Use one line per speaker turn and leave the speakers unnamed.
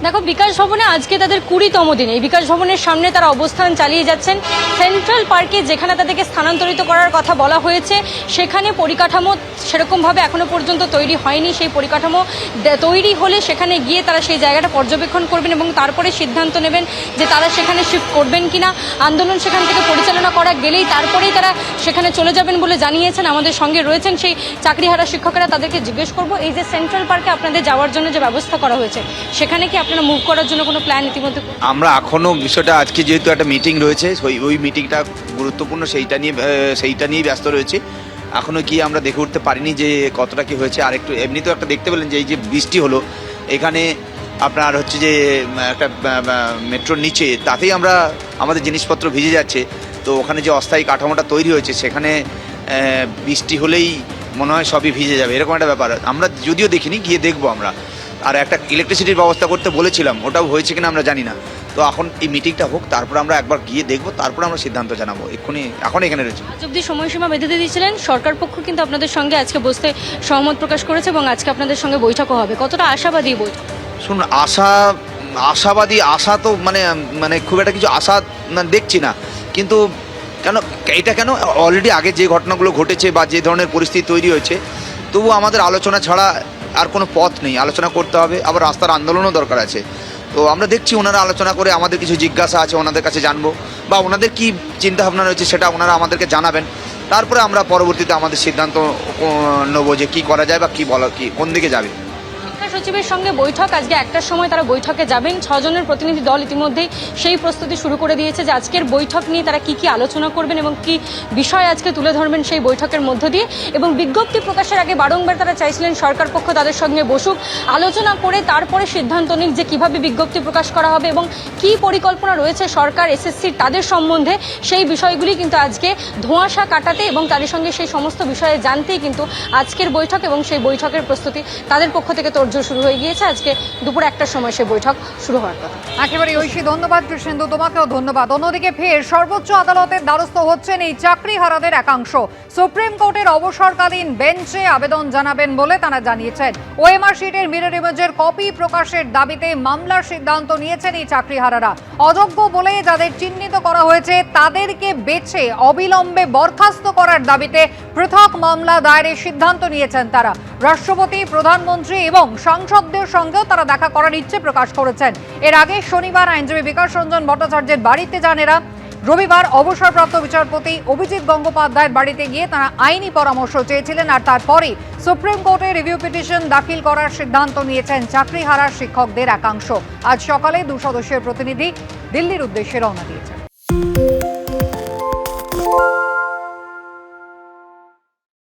দেখো, বিকাশ ভবনে আজকে তাদের 20তম দিন। এই বিকাশ ভবনের সামনে তারা অবস্থান চালিয়ে যাচ্ছেন। সেন্ট্রাল পার্কে যেখানে তাদেরকে স্থানান্তরিত করার কথা বলা হয়েছে, সেখানে পরিকাঠামো সেরকমভাবে এখনো পর্যন্ত তৈরি হয়নি। সেই পরিকাঠামো তৈরি হলে সেখানে গিয়ে তারা সেই জায়গাটা পর্যবেক্ষণ করবেন এবং তারপরে সিদ্ধান্ত নেবেন যে তারা সেখানে শিফট করবেন কিনা। আন্দোলন সেখান থেকে পরিচালনা করা গেলেই তারপরেই তারা সেখানে চলে যাবেন বলে জানিয়েছেন। আমাদের সঙ্গে রয়েছেন সেই চাকরিহারা শিক্ষকেরা, তাদেরকে জিজ্ঞেস করব এই যে সেন্ট্রাল পার্কে আপনাদের যাওয়ার জন্য যে ব্যবস্থা করা হয়েছে, সেখানে কি আপনারা মুভ করার জন্য কোনো প্ল্যান ইতিমধ্যে?
আমরা এখনও বিষয়টা, আজকে যেহেতু একটা মিটিং রয়েছে, ওই মিটিংটা গুরুত্বপূর্ণ, সেইটা নিয়েই ব্যস্ত রয়েছে। এখনও কি আমরা দেখে উঠতে পারিনি যে কতটা কি হয়েছে। আর একটু এমনিতেও একটা দেখতে পেলেন যে এই যে বৃষ্টি হলো এখানে আপনার হচ্ছে যে একটা মেট্রোর নিচে, তাতেই আমাদের জিনিসপত্র ভিজে যাচ্ছে। তো ওখানে যে অস্থায়ী কাঠামোটা তৈরি হয়েছে সেখানে বৃষ্টি হলেই মনে হয় সবই ভিজে যাবে, এরকম একটা ব্যাপার। আমরা যদিও দেখিনি, গিয়ে দেখবো আমরা। আর একটা ইলেকট্রিসিটির ব্যবস্থা করতে বলেছিলাম, ওটাও হয়েছে কিনা আমরা জানি না। তো এখন এই মিটিংটা হোক, তারপর আমরা একবার গিয়ে দেখবো, তারপর আমরা সিদ্ধান্ত জানাবো। এখন এখানে রয়েছে।
আজ অব্দি সময়সীমা বেঁধে দিয়েছিলেন, সরকার পক্ষ কিন্তু আপনাদের সঙ্গে আজকে বসতে সহমত প্রকাশ করেছে এবং আজকে আপনাদের সঙ্গে বৈঠকও হবে। কতটা আশাবাদী বৈঠক?
শুনুন, আশাবাদী আশা তো মানে খুব একটা কিছু আশা দেখছি না। কিন্তু কেন অলরেডি আগে যে ঘটনাগুলো ঘটেছে বা যে ধরনের পরিস্থিতি তৈরি হয়েছে, তবু আমাদের আলোচনা ছাড়া আর কোনো পথ নেই। আলোচনা করতে হবে, আবার রাস্তার আন্দোলনও দরকার আছে। তো আমরা দেখছি ওনারা আলোচনা করে, আমাদের কিছু জিজ্ঞাসা আছে ওনাদের কাছে জানবো, বা ওনাদের কী চিন্তাভাবনা রয়েছে সেটা ওনারা আমাদেরকে জানাবেন। তারপরে আমরা পরবর্তীতে আমাদের সিদ্ধান্ত নেবো যে কী করা যায় বা কোন দিকে যাবে।
শিক্ষা সচিবের সঙ্গে বৈঠক আজকে 1টার সময় তারা বৈঠকে যাবেন। 6 জনের প্রতিনিধি দল ইতিমধ্যেই সেই প্রস্তুতি শুরু করে দিয়েছে যে আজকের বৈঠক নিয়ে তারা কি আলোচনা করবেন এবং কি বিষয় আজকে তুলে ধরবেন সেই বৈঠকের মধ্য দিয়ে। এবং বিজ্ঞপ্তি প্রকাশের আগে বারংবার তারা চাইছিলেন সরকার পক্ষ তাদের সঙ্গে বসুক, আলোচনা করে তারপরে সিদ্ধান্ত নিক যে কিভাবে বিজ্ঞপ্তি প্রকাশ করা হবে এবং কি পরিকল্পনা রয়েছে সরকার এসএসসির তাদের সম্বন্ধে। সেই বিষয়গুলি কিন্তু আজকে ধোঁয়াশা কাটাতে এবং তাদের সঙ্গে সেই সমস্ত বিষয়ে জানতেই কিন্তু আজকের বৈঠক এবং সেই বৈঠকের প্রস্তুতি তাদের পক্ষ থেকে তোড়জোড় শুরু হয়ে গিয়েছে। আজকে দুপুর 1টার সময় সেই বৈঠক শুরু হওয়ার কথা।
একেবারে ঐশী, ধন্যবাদ। কৃষ্ণেন্দু, তোমাকেও ধন্যবাদ। অন্যদিকে ফের সর্বোচ্চ আদালতের দ্বারস্থ হচ্ছেন এই চাকরিহারাদের একাংশ। সুপ্রিম কোর্টের অবসরকালীন বেঞ্চে আবেদন জানাবেন বলে তারা জানিয়েছেন। ওএমআর শিটের মিরর ইমেজের কপি প্রকাশের দাবিতে মামলার সিদ্ধান্ত নিয়েছেন এই চাকরিহারারা। অযোগ্য বলে যাদের চিহ্নিত করা হয়েছে তাদেরকে বেছে অবিলম্বে বরখাস্ত করার দাবিতে পৃথক মামলা দায়েরের সিদ্ধান্ত নিয়েছেন তারা। রাষ্ট্রপতি, প্রধানমন্ত্রী এবং সাংসদদের সঙ্গেও তারা দেখা করার ইচ্ছে প্রকাশ করেছেন। এর আগে শনিবার আইনজীবী বিকাশ রঞ্জন ভট্টাচার্যের বাড়িতে যান এরা। রবিবার অবসরপ্রাপ্ত বিচারপতি অভিজিৎ গঙ্গোপাধ্যায়ের বাড়িতে গিয়ে তারা আইনি পরামর্শ চেয়েছিলেন। আর তারপরে সুপ্রিম কোর্টে রিভিউ পিটিশন দাখিল করার সিদ্ধান্ত নিয়েছেন চাকরিহারা শিক্ষকদের একাংশ। আজ সকালে 2 সদস্যের প্রতিনিধি দিল্লির উদ্দেশ্যে রওনা দিয়েছেন।